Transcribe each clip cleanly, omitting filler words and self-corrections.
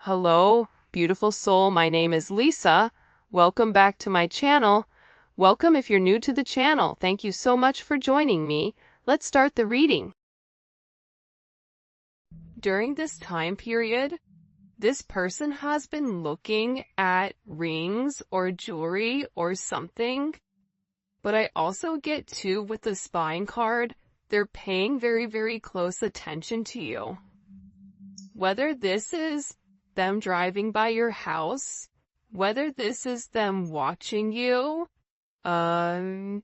Hello, beautiful soul. My name is Lisa. Welcome back to my channel. Welcome if you're new to the channel. Thank you so much for joining me. Let's start the reading. During this time period, this person has been looking at rings or jewelry or something. But I also get too with the spine card, they're paying very, very close attention to you. Whether this is them driving by your house, whether this is them watching you, I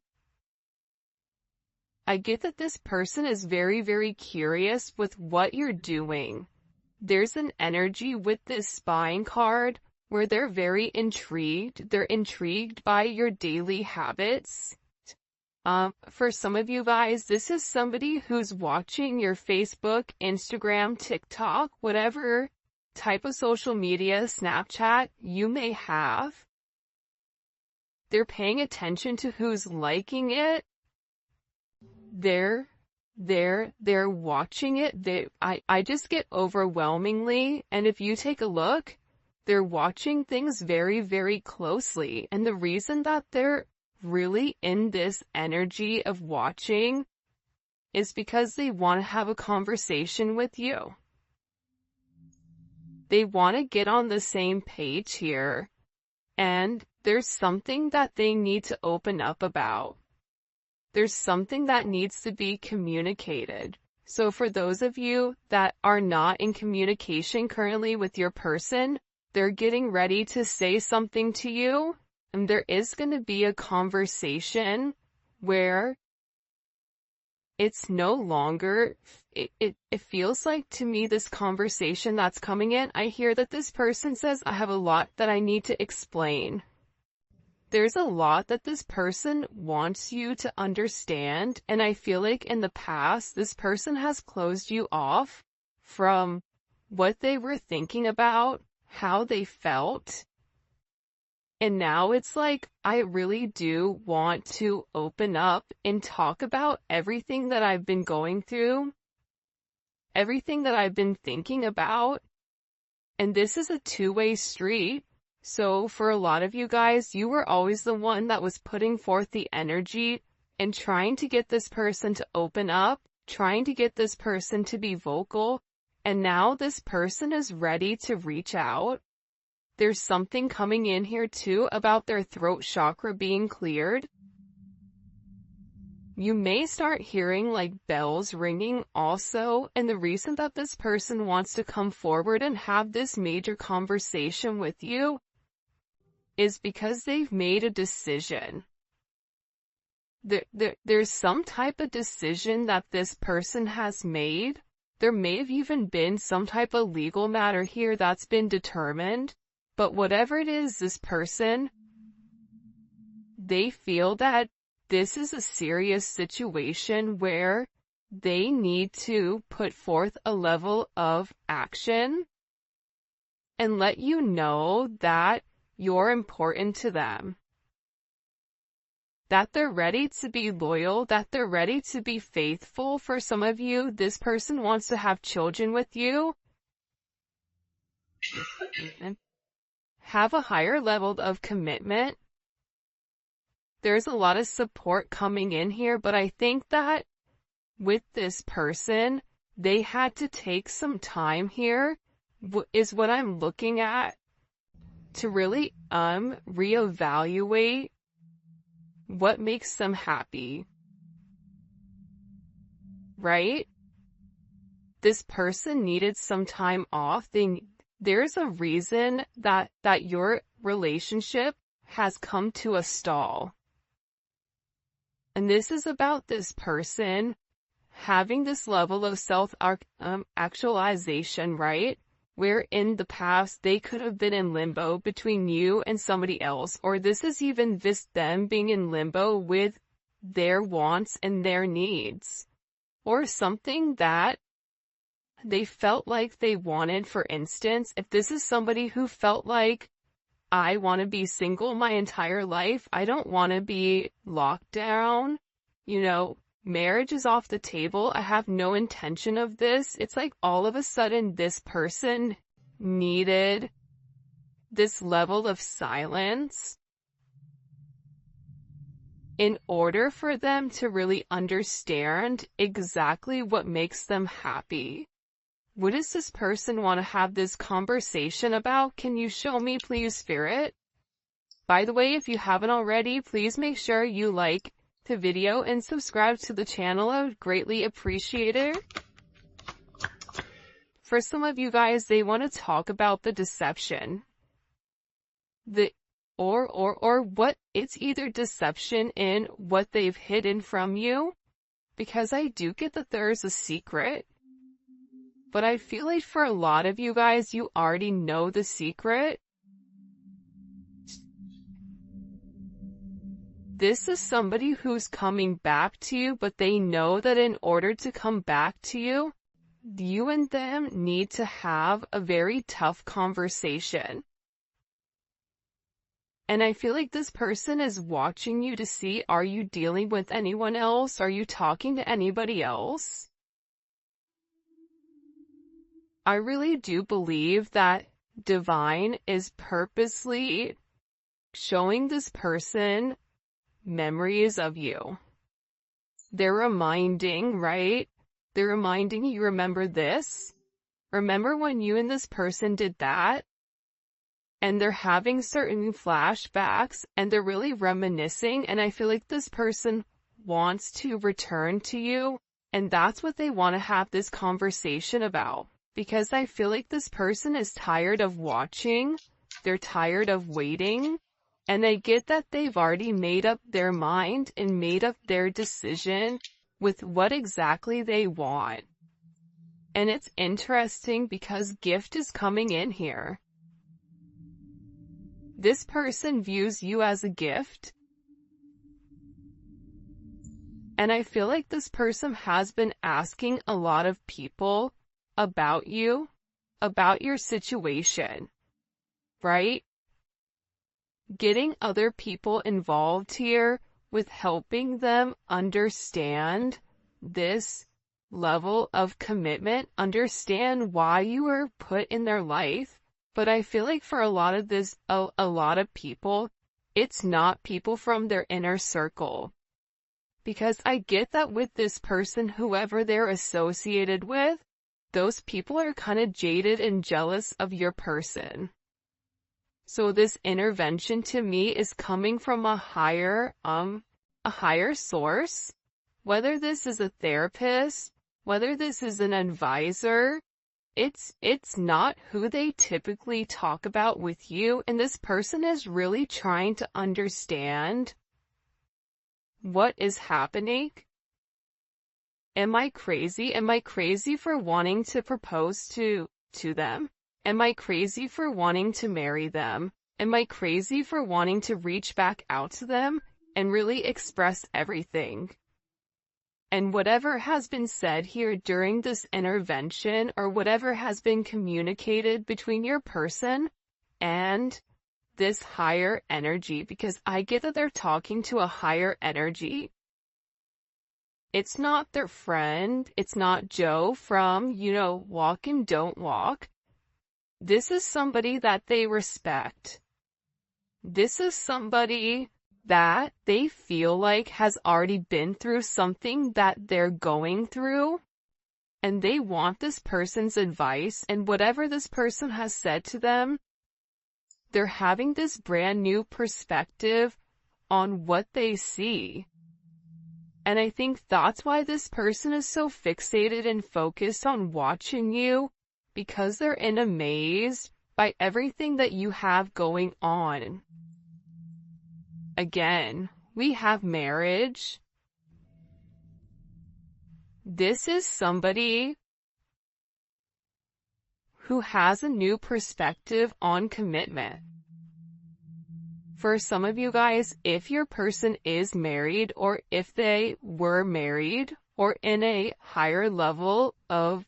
get that this person is very, very curious with what you're doing. There's an energy with this spine card where they're very intrigued. They're intrigued by your daily habits. For some of you guys, this is somebody who's watching your Facebook, Instagram, TikTok, whatever type of social media, Snapchat you may have. They're paying attention to who's liking it. They're watching it. I just get overwhelmingly, and if you take a look, they're watching things very, very closely. And the reason that they're really in this energy of watching is because they want to have a conversation with you. They want to get on the same page here, and there's something that they need to open up about. There's something that needs to be communicated. So for those of you that are not in communication currently with your person, they're getting ready to say something to you. And there is going to be a conversation where it's no longer, it feels like to me this conversation that's coming in, I hear that this person says, I have a lot that I need to explain. There's a lot that this person wants you to understand, and I feel like in the past, this person has closed you off from what they were thinking about, how they felt. And now it's like, I really do want to open up and talk about everything that I've been going through, everything that I've been thinking about. And this is a two-way street. So for a lot of you guys, you were always the one that was putting forth the energy and trying to get this person to open up, trying to get this person to be vocal. And now this person is ready to reach out. There's something coming in here too about their throat chakra being cleared. You may start hearing like bells ringing also, and the reason that this person wants to come forward and have this major conversation with you is because they've made a decision. There's some type of decision that this person has made. There may have even been some type of legal matter here that's been determined. But whatever it is, this person, they feel that this is a serious situation where they need to put forth a level of action and let you know that you're important to them. That they're ready to be loyal, that they're ready to be faithful. For some of you, this person wants to have children with you. Have a higher level of commitment. There's a lot of support coming in here, but I think that with this person, they had to take some time here, is what I'm looking at, to really reevaluate what makes them happy. Right? This person needed some time off. There's a reason that your relationship has come to a stall. And this is about this person having this level of self-actualization, right? Where in the past they could have been in limbo between you and somebody else, or this is even just them being in limbo with their wants and their needs, or something that they felt like they wanted. For instance, if this is somebody who felt like, I want to be single my entire life, I don't want to be locked down, marriage is off the table, I have no intention of this. It's like all of a sudden this person needed this level of silence in order for them to really understand exactly what makes them happy. What does this person want to have this conversation about? Can you show me, please, Spirit? By the way, if you haven't already, please make sure you like the video and subscribe to the channel. I would greatly appreciate it. For some of you guys, they want to talk about the deception. Or what, it's either deception in what they've hidden from you, because I do get that there's a secret, but I feel like for a lot of you guys, you already know the secret. This is somebody who's coming back to you, but they know that in order to come back to you, you and them need to have a very tough conversation. And I feel like this person is watching you to see, are you dealing with anyone else? Are you talking to anybody else? I really do believe that Divine is purposely showing this person memories of you. They're reminding, right? They're reminding you, remember this? Remember when you and this person did that? And they're having certain flashbacks and they're really reminiscing, and I feel like this person wants to return to you, and that's what they want to have this conversation about. Because I feel like this person is tired of watching, they're tired of waiting, and I get that they've already made up their mind and made up their decision with what exactly they want. And it's interesting because gift is coming in here. This person views you as a gift. And I feel like this person has been asking a lot of people about you, about your situation, right? Getting other people involved here with helping them understand this level of commitment, understand why you were put in their life. But I feel like for a lot of people, it's not people from their inner circle. Because I get that with this person, whoever they're associated with, those people are kind of jaded and jealous of your person. So this intervention to me is coming from a higher source. Whether this is a therapist, whether this is an advisor, it's not who they typically talk about with you, and this person is really trying to understand what is happening. Am I crazy? Am I crazy for wanting to propose to them? Am I crazy for wanting to marry them? Am I crazy for wanting to reach back out to them and really express everything? And whatever has been said here during this intervention, or whatever has been communicated between your person and this higher energy, because I get that they're talking to a higher energy. It's not their friend. It's not Joe from, Walk and Don't Walk. This is somebody that they respect. This is somebody that they feel like has already been through something that they're going through, and they want this person's advice, and whatever this person has said to them, they're having this brand new perspective on what they see. And I think that's why this person is so fixated and focused on watching you, because they're in a maze by everything that you have going on. Again, we have marriage. This is somebody who has a new perspective on commitment. For some of you guys, if your person is married, or if they were married, or in a higher level of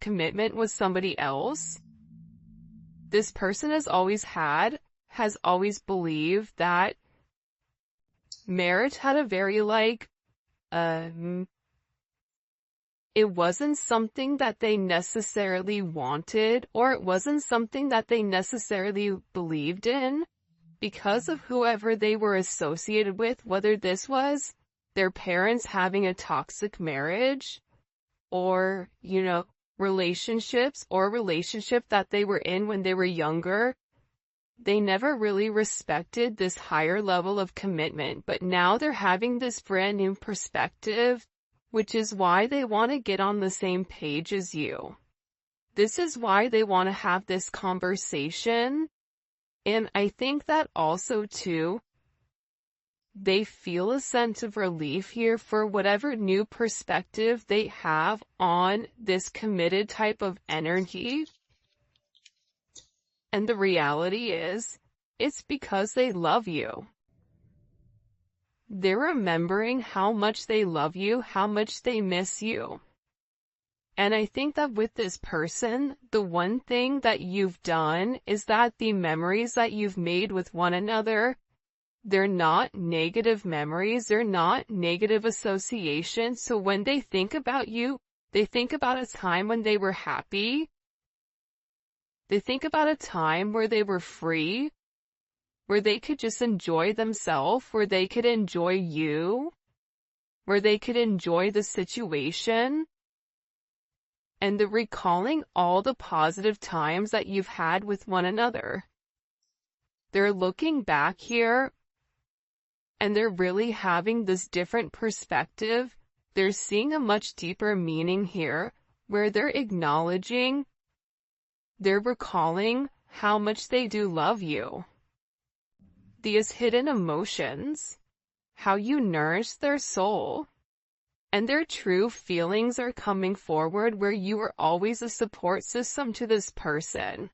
commitment with somebody else, this person has always believed that marriage had a very it wasn't something that they necessarily wanted, or it wasn't something that they necessarily believed in because of whoever they were associated with, whether this was their parents having a toxic marriage, or, relationships, or a relationship that they were in when they were younger. They never really respected this higher level of commitment, but now they're having this brand new perspective, which is why they want to get on the same page as you. This is why they want to have this conversation. And I think that also too, they feel a sense of relief here for whatever new perspective they have on this committed type of energy. And the reality is, it's because they love you. They're remembering how much they love you, how much they miss you. And I think that with this person, the one thing that you've done is that the memories that you've made with one another, they're not negative memories, they're not negative associations. So when they think about you, they think about a time when they were happy. They think about a time where they were free, where they could just enjoy themselves, where they could enjoy you, where they could enjoy the situation. And they're recalling all the positive times that you've had with one another. They're looking back here, and they're really having this different perspective. They're seeing a much deeper meaning here, where they're acknowledging, they're recalling how much they do love you. These hidden emotions, how you nourish their soul, and their true feelings are coming forward where you were always a support system to this person.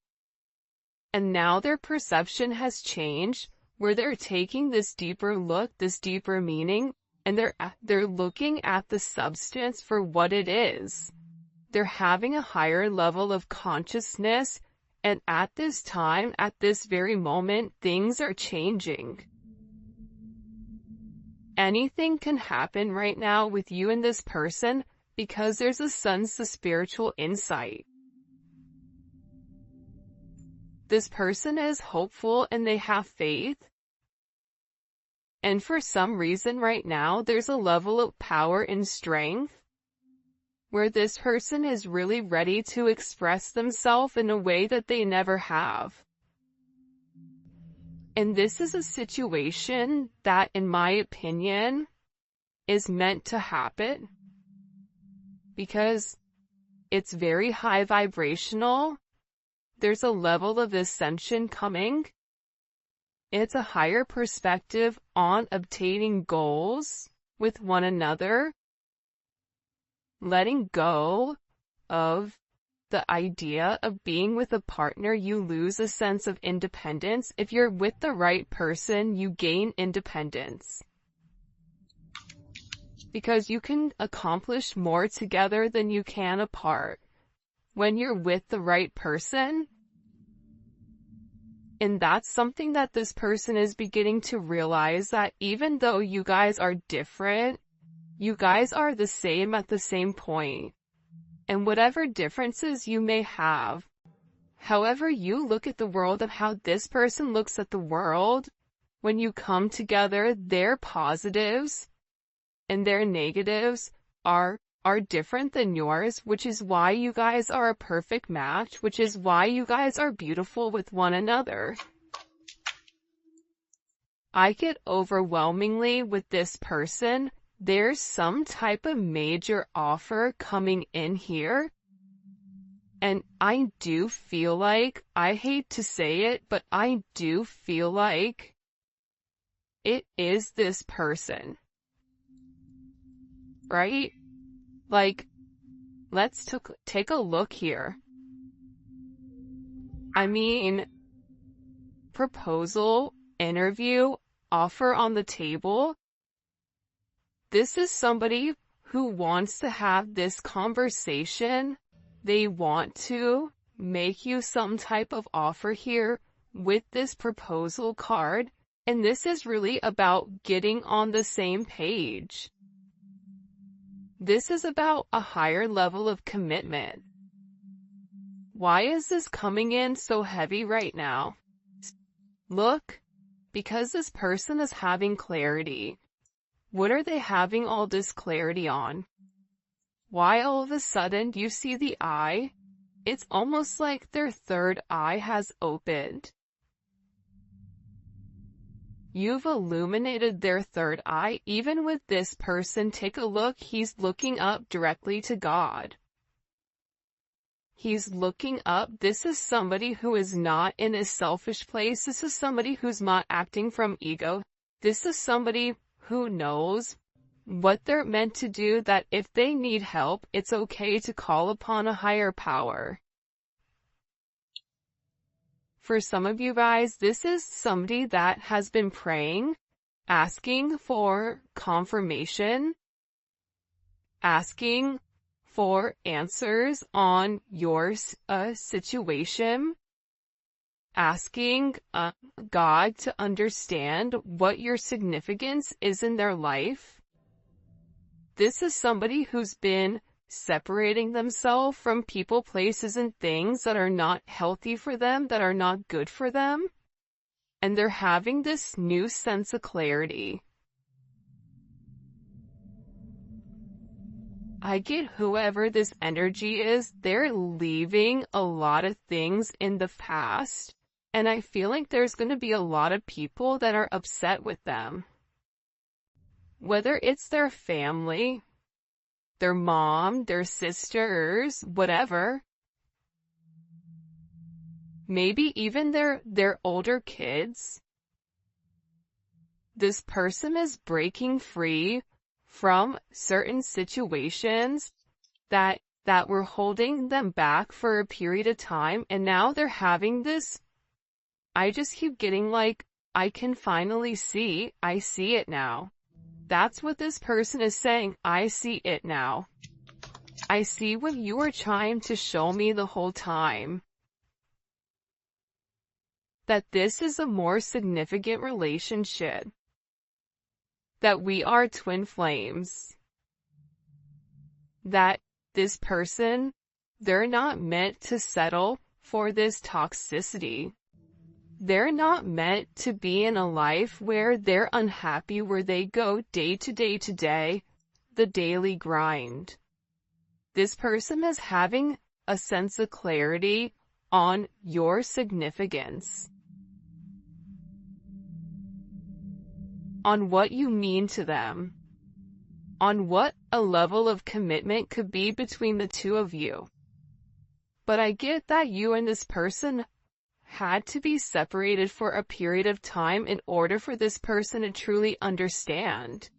And now their perception has changed, where they're taking this deeper look, this deeper meaning, and they're looking at the substance for what it is. They're having a higher level of consciousness, and at this time, at this very moment, things are changing. Anything can happen right now with you and this person because there's a sense of spiritual insight. This person is hopeful and they have faith. And for some reason right now, there's a level of power and strength where this person is really ready to express themselves in a way that they never have. And this is a situation that, in my opinion, is meant to happen because it's very high vibrational. There's a level of ascension coming. It's a higher perspective on obtaining goals with one another, letting go of the idea of being with a partner. You lose a sense of independence. If you're with the right person, you gain independence because you can accomplish more together than you can apart when you're with the right person. And that's something that this person is beginning to realize, that even though you guys are different, you guys are the same at the same point. And whatever differences you may have, however you look at the world and how this person looks at the world, when you come together, their positives and their negatives are different than yours, which is why you guys are a perfect match, which is why you guys are beautiful with one another. I get overwhelmingly with this person, there's some type of major offer coming in here. And I do feel like, I hate to say it, but I do feel like it is this person. Right? Like, let's take a look here. I mean, proposal, interview, offer on the table. This is somebody who wants to have this conversation. They want to make you some type of offer here with this proposal card. And this is really about getting on the same page. This is about a higher level of commitment. Why is this coming in so heavy right now? Look, because this person is having clarity. What are they having all this clarity on? Why all of a sudden you see the eye? It's almost like their third eye has opened. You've illuminated their third eye. Even with this person, take a look, he's looking up directly to God. He's looking up. This is somebody who is not in a selfish place. This is somebody who's not acting from ego. This is somebody who knows what they're meant to do, that if they need help, it's okay to call upon a higher power. For some of you guys, this is somebody that has been praying, asking for confirmation, asking for answers on your situation, asking God to understand what your significance is in their life. This is somebody who's been separating themselves from people, places, and things that are not healthy for them, that are not good for them. And they're having this new sense of clarity. I get whoever this energy is, they're leaving a lot of things in the past. And I feel like there's going to be a lot of people that are upset with them. Whether it's their family, their mom, their sisters, whatever. Maybe even their older kids. This person is breaking free from certain situations that were holding them back for a period of time, and now they're having this. I just keep getting like, I can finally see, I see it now. That's what this person is saying. I see it now. I see what you were trying to show me the whole time. That this is a more significant relationship. That we are twin flames. That this person, they're not meant to settle for this toxicity. They're not meant to be in a life where they're unhappy, where they go day to day, the daily grind. This person is having a sense of clarity on your significance, on what you mean to them, on what a level of commitment could be between the two of you. But I get that you and this person had to be separated for a period of time in order for this person to truly understand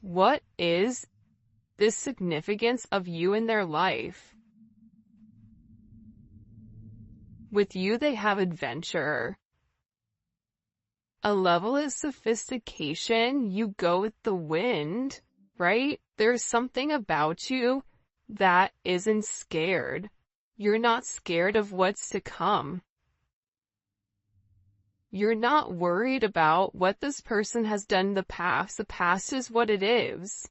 what is the significance of you in their life. With you, they have adventure, a level of sophistication. You go with the wind, right? There's something about you that isn't scared. You're not scared of what's to come. You're not worried about what this person has done in the past. The past is what it is.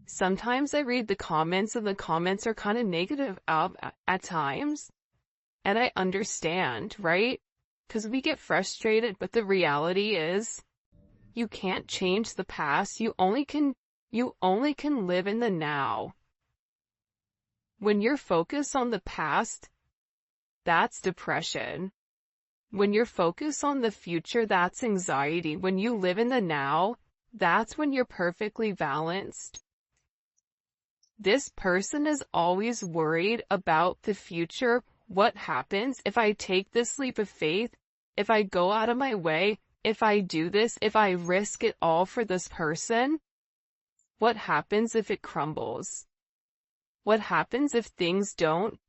Sometimes I read the comments, and the comments are kind of negative at times. And I understand, right? Because we get frustrated, but the reality is, you can't change the past. You only can live in the now. When you're focused on the past, that's depression. When you're focused on the future, that's anxiety. When you live in the now, that's when you're perfectly balanced. This person is always worried about the future. What happens if I take this leap of faith? If I go out of my way? If I do this? If I risk it all for this person? What happens if it crumbles? What happens if things don't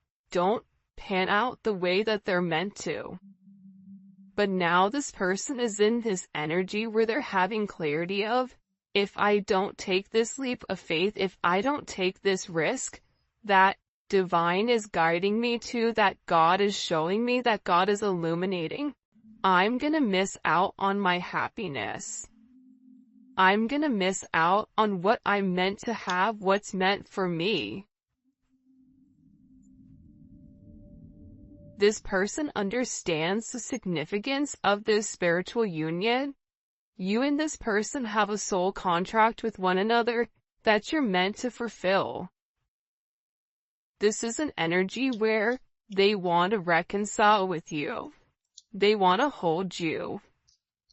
pan out the way that they're meant to? But now this person is in this energy where they're having clarity of, if I don't take this leap of faith, if I don't take this risk, that divine is guiding me to, that God is showing me, that God is illuminating, I'm gonna miss out on my happiness. I'm gonna miss out on what I'm meant to have, what's meant for me. This person understands the significance of this spiritual union. You and this person have a soul contract with one another that you're meant to fulfill. This is an energy where they want to reconcile with you. They want to hold you.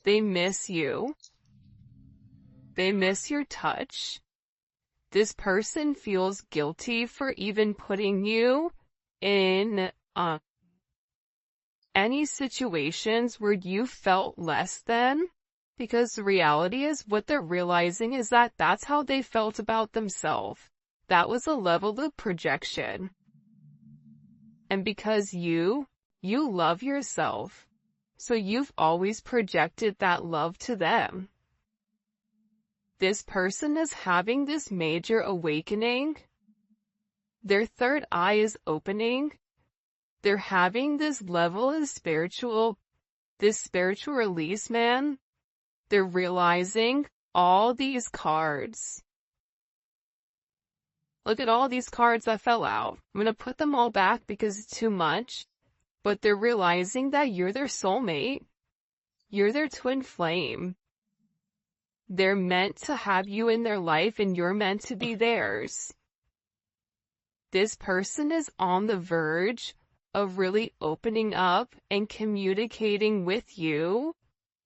They miss you. They miss your touch. This person feels guilty for even putting you in any situations where you felt less than, because the reality is what they're realizing is that that's how they felt about themselves. That was a level of projection. And because you love yourself, so you've always projected that love to them. This person is having this major awakening. Their third eye is opening. They're having this level of spiritual release, man. They're realizing all these cards. Look at all these cards that fell out. I'm going to put them all back because it's too much. But they're realizing that you're their soulmate. You're their twin flame. They're meant to have you in their life and you're meant to be theirs. This person is on the verge of really opening up and communicating with you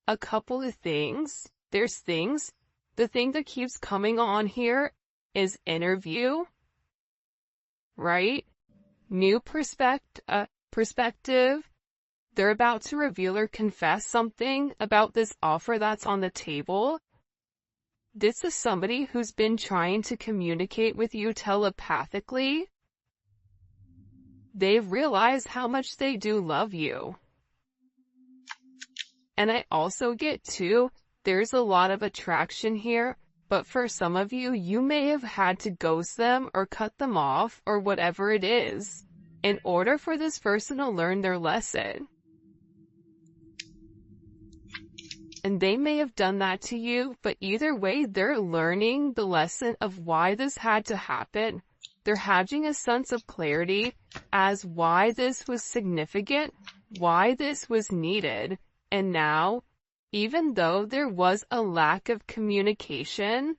a couple of things. There's things. The thing that keeps coming on here is interview, right? New perspective. They're about to reveal or confess something about this offer that's on the table. This is somebody who's been trying to communicate with you telepathically. They've realized how much they do love you. And I also get too, there's a lot of attraction here, but for some of you, you may have had to ghost them or cut them off or whatever it is in order for this person to learn their lesson. And they may have done that to you, but either way, they're learning the lesson of why this had to happen. They're having a sense of clarity as why this was significant, why this was needed. And now, even though there was a lack of communication,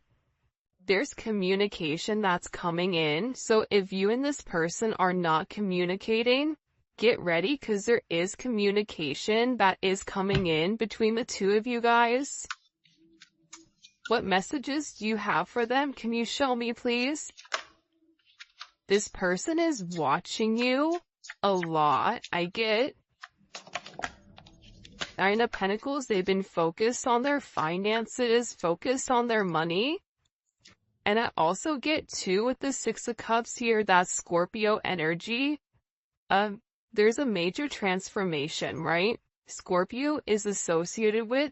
there's communication that's coming in. So if you and this person are not communicating, get ready because there is communication that is coming in between the two of you guys. What messages do you have for them? Can you show me, please? This person is watching you a lot. I get Nine of Pentacles. They've been focused on their finances, focused on their money. And I also get too with the Six of Cups here, that Scorpio energy. There's a major transformation, right? Scorpio is associated with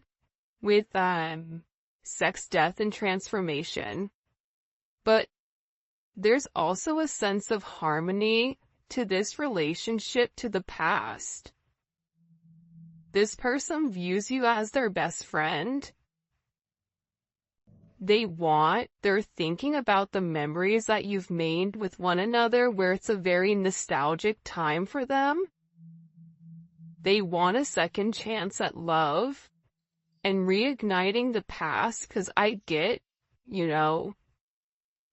sex, death, and transformation. But there's also a sense of harmony to this relationship to the past. This person views you as their best friend. They're thinking about the memories that you've made with one another where it's a very nostalgic time for them. They want a second chance at love and reigniting the past because I get,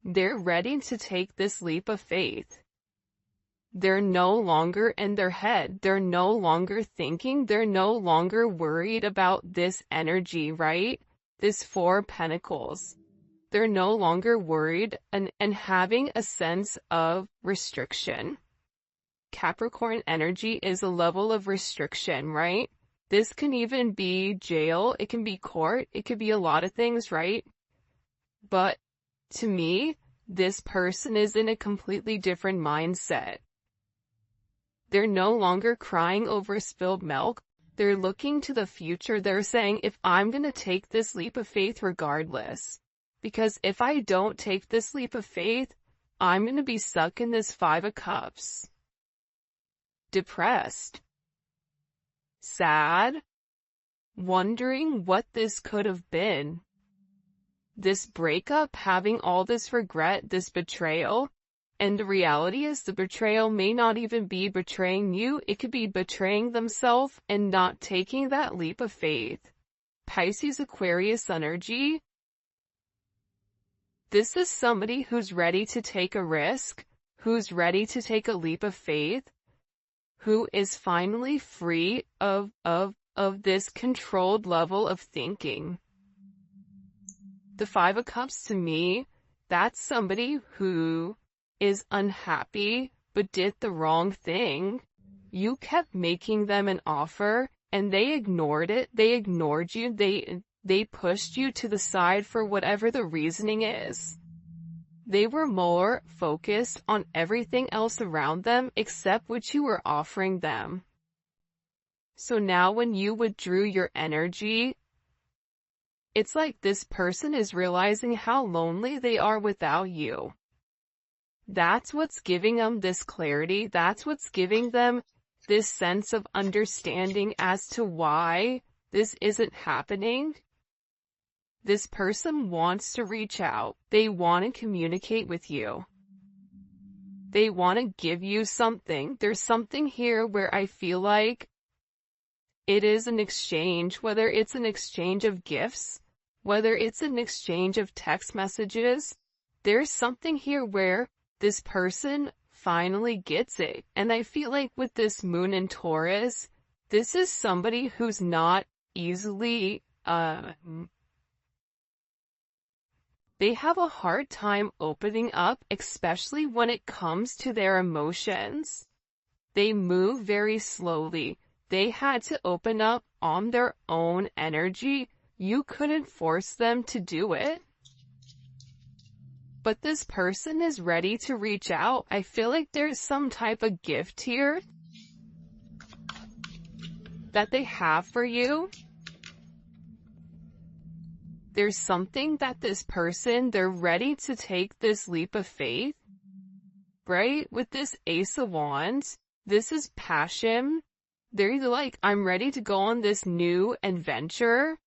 they're ready to take this leap of faith. They're no longer in their head. They're no longer thinking. They're no longer worried about this energy, right? This Four of Pentacles. They're no longer worried and having a sense of restriction. Capricorn energy is a level of restriction, right? This can even be jail. It can be court. It could be a lot of things, right? But to me, this person is in a completely different mindset. They're no longer crying over spilled milk. They're looking to the future. They're saying, if I'm going to take this leap of faith regardless, because if I don't take this leap of faith, I'm going to be stuck in this Five of Cups. Depressed. Sad. Wondering what this could have been. this breakup, having all this regret, this betrayal. And the reality is the betrayal may not even be betraying you. It could be betraying themselves and not taking that leap of faith. Pisces Aquarius energy. This is somebody who's ready to take a risk, who's ready to take a leap of faith, who is finally free of this controlled level of thinking. The Five of Cups, to me, that's somebody who is unhappy but did the wrong thing. You kept making them an offer and they ignored it. They ignored you. They pushed you to the side for whatever the reasoning is. They were more focused on everything else around them except what you were offering them. So now when you withdrew your energy, it's like this person is realizing how lonely they are without you. That's what's giving them this clarity. That's what's giving them this sense of understanding as to why this isn't happening. This person wants to reach out. They want to communicate with you. They want to give you something. There's something here where I feel like it is an exchange, whether it's an exchange of gifts, whether it's an exchange of text messages. There's something here where this person finally gets it. And I feel like with this moon in Taurus, this is somebody who's not easily, they have a hard time opening up, especially when it comes to their emotions. They move very slowly. They had to open up on their own energy. You couldn't force them to do it. But this person is ready to reach out. I feel like there's some type of gift here that they have for you. There's something that this person, they're ready to take this leap of faith, right? With this Ace of Wands, this is passion. They're like, I'm ready to go on this new adventure.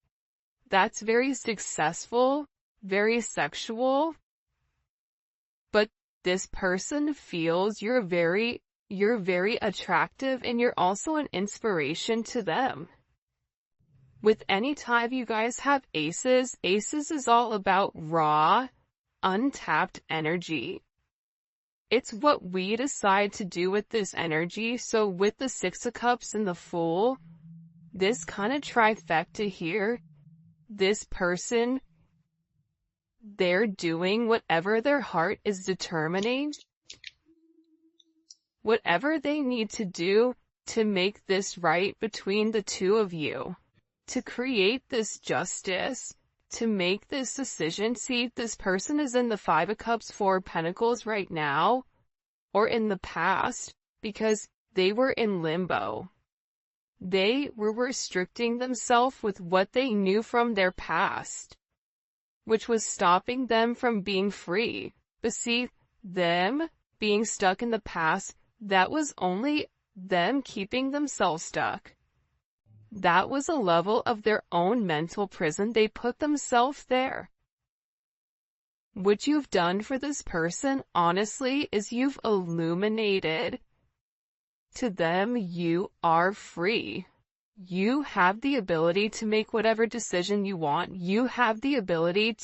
That's very successful, very sexual. But this person feels you're very attractive and you're also an inspiration to them. With any time you guys have aces is all about raw, untapped energy. It's what we decide to do with this energy. So with the Six of Cups and the Fool, this kind of trifecta here, this person, they're doing whatever their heart is determining, whatever they need to do to make this right between the two of you, to create this justice, to make this decision. See, this person is in the Five of Cups, Four of Pentacles right now, or in the past, because they were in limbo. They were restricting themselves with what they knew from their past, which was stopping them from being free. But see, them being stuck in the past, that was only them keeping themselves stuck. That was a level of their own mental prison. They put themselves there. What you've done for this person, honestly, is you've illuminated to them you are free. You have the ability to make whatever decision you want. You have the ability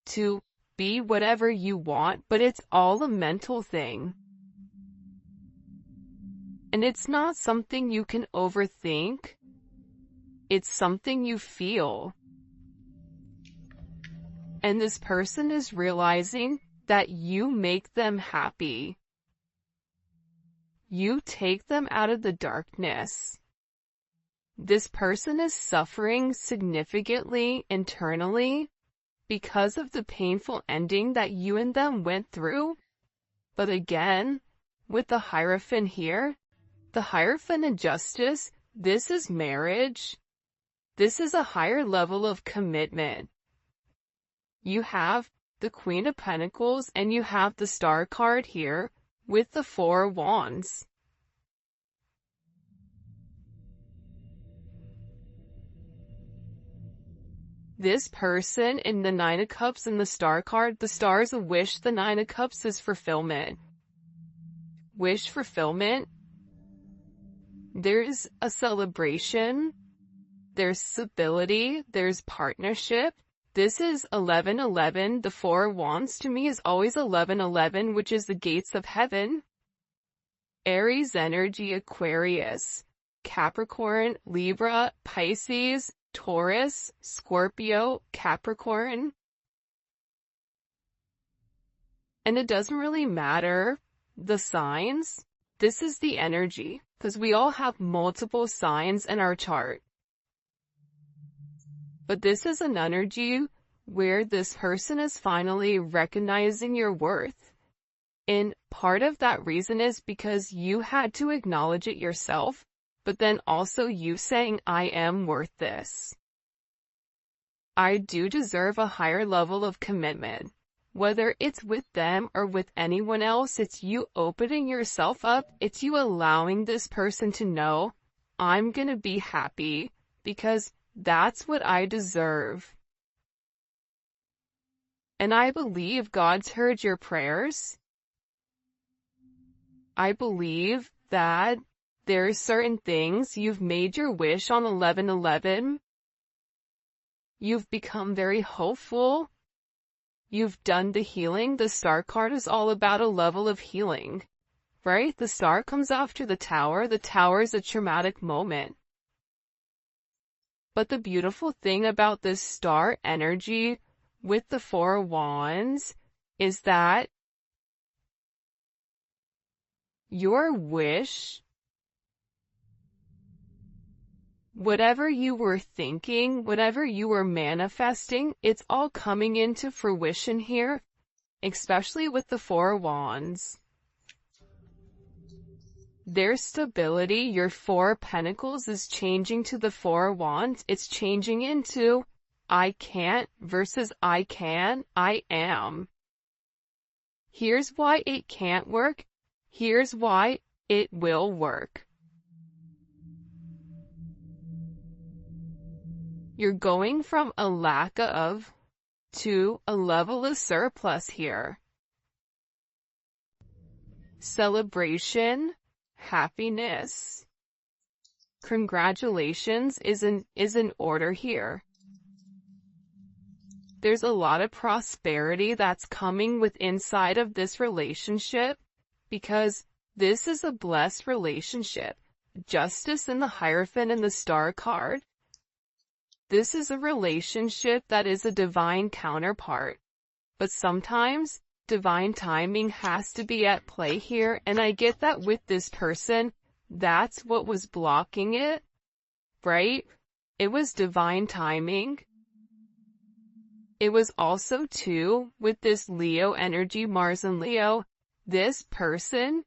to be whatever you want, but it's all a mental thing. And it's not something you can overthink. It's something you feel. And this person is realizing that you make them happy. You take them out of the darkness. This person is suffering significantly internally because of the painful ending that you and them went through. But again, with the Hierophant here, the Hierophant and Justice, this is marriage. This is a higher level of commitment. You have the Queen of Pentacles and you have the Star card here with the Four of Wands. This person in the Nine of Cups and the Star card, the Star is a wish, the Nine of Cups is fulfillment. Wish fulfillment. There's a celebration. There's stability. There's partnership. This is 1111. The Four of Wands to me is always 1111, which is the gates of heaven. Aries energy, Aquarius, Capricorn, Libra, Pisces, Taurus, Scorpio, Capricorn. And it doesn't really matter the signs. This is the energy, because we all have multiple signs in our chart. But this is an energy where this person is finally recognizing your worth. And part of that reason is because you had to acknowledge it yourself, but then also you saying, I am worth this. I do deserve a higher level of commitment. Whether it's with them or with anyone else, it's you opening yourself up. It's you allowing this person to know, I'm gonna be happy because that's what I deserve. And I believe God's heard your prayers. I believe that there are certain things you've made your wish on 1111. You've become very hopeful. You've done the healing. The Star card is all about a level of healing, right? The Star comes after the Tower. The Tower is a traumatic moment. But the beautiful thing about this Star energy with the Four of Wands is that your wish, whatever you were thinking, whatever you were manifesting, it's all coming into fruition here, especially with the Four of Wands. There's stability. Your Four of Pentacles is changing to the Four of Wands. It's changing into I can't versus I can, I am. Here's why it can't work. Here's why it will work. You're going from a lack of to a level of surplus here. Celebration, happiness, congratulations is in order here. There's a lot of prosperity that's coming with inside of this relationship because this is a blessed relationship. Justice in the Hierophant and the Star card. This is a relationship that is a divine counterpart. But sometimes divine timing has to be at play here, and I get that with this person, that's what was blocking it, right? It was divine timing. It was also too, with this Leo energy, Mars and Leo, this person,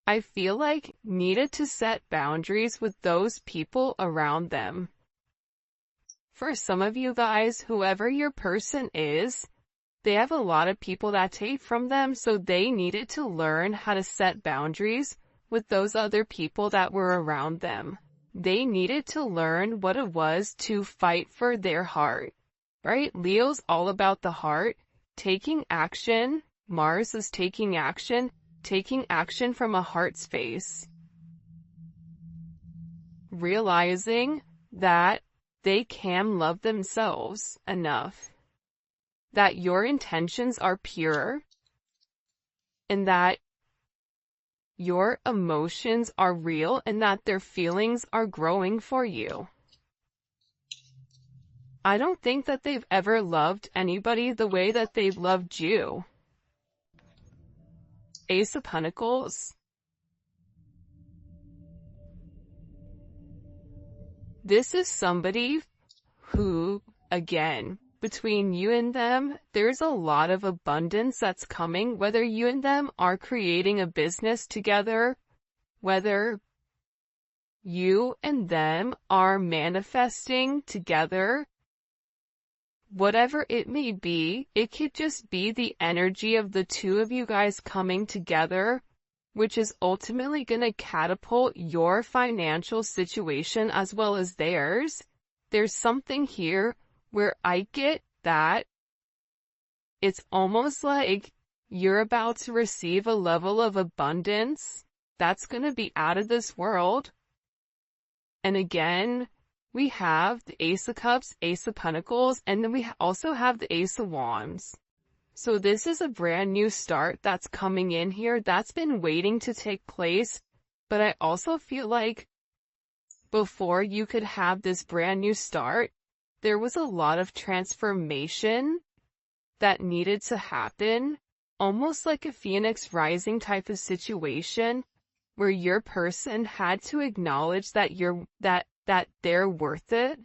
I feel like, needed to set boundaries with those people around them. For some of you guys, whoever your person is, they have a lot of people that take from them, so they needed to learn how to set boundaries with those other people that were around them. They needed to learn what it was to fight for their heart, right? Leo's all about the heart, taking action. Mars is taking action from a heart space. Realizing that they can love themselves enough, that your intentions are pure, and that your emotions are real, and that their feelings are growing for you. I don't think that they've ever loved anybody the way that they've loved you. Ace of Pentacles. This is somebody who, again, between you and them, there's a lot of abundance that's coming, whether you and them are creating a business together, whether you and them are manifesting together, whatever it may be, it could just be the energy of the two of you guys coming together, which is ultimately going to catapult your financial situation as well as theirs, there's something here where I get that it's almost like you're about to receive a level of abundance that's going to be out of this world. And again, we have the Ace of Cups, Ace of Pentacles, and then we also have the Ace of Wands. So this is a brand new start that's coming in here that's been waiting to take place. But I also feel like before you could have this brand new start, there was a lot of transformation that needed to happen, almost like a phoenix rising type of situation where your person had to acknowledge that that they're worth it,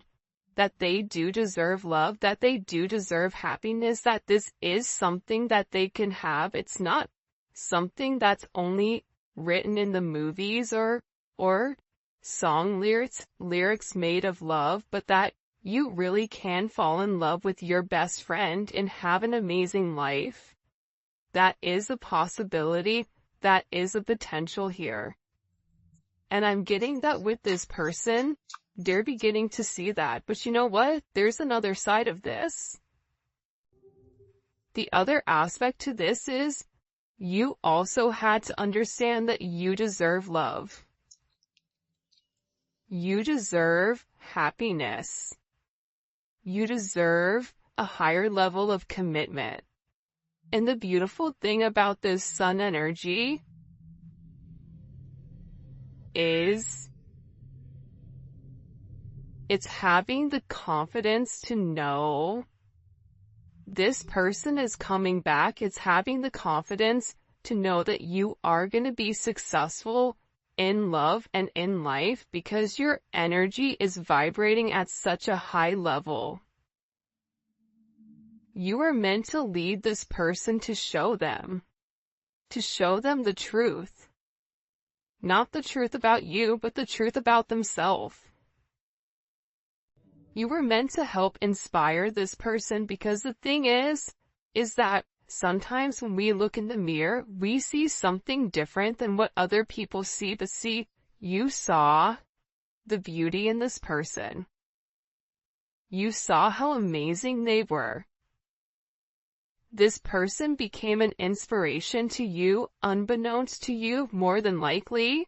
that they do deserve love, that they do deserve happiness, that this is something that they can have. It's not something that's only written in the movies or song lyrics made of love, but that you really can fall in love with your best friend and have an amazing life. That is a possibility. That is a potential here. And I'm getting that with this person, they're beginning to see that. But you know what? There's another side of this. The other aspect to this is you also had to understand that you deserve love. You deserve happiness. You deserve a higher level of commitment. And the beautiful thing about this sun energy is it's having the confidence to know this person is coming back. It's having the confidence to know that you are going to be successful in love and in life because your energy is vibrating at such a high level. You are meant to lead this person to show them the truth. Not the truth about you, but the truth about themselves. You were meant to help inspire this person because the thing is that sometimes when we look in the mirror, we see something different than what other people see. But see, you saw the beauty in this person. You saw how amazing they were. This person became an inspiration to you, unbeknownst to you, more than likely.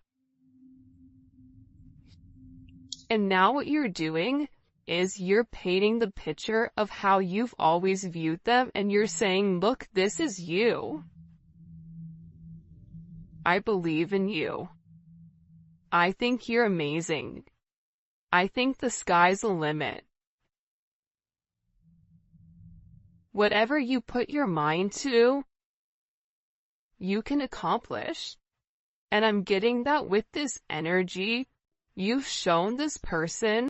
And now what you're doing is you're painting the picture of how you've always viewed them, and you're saying, look, this is you. I believe in you. I think you're amazing. I think the sky's the limit. Whatever you put your mind to, you can accomplish. And I'm getting that with this energy. You've shown this person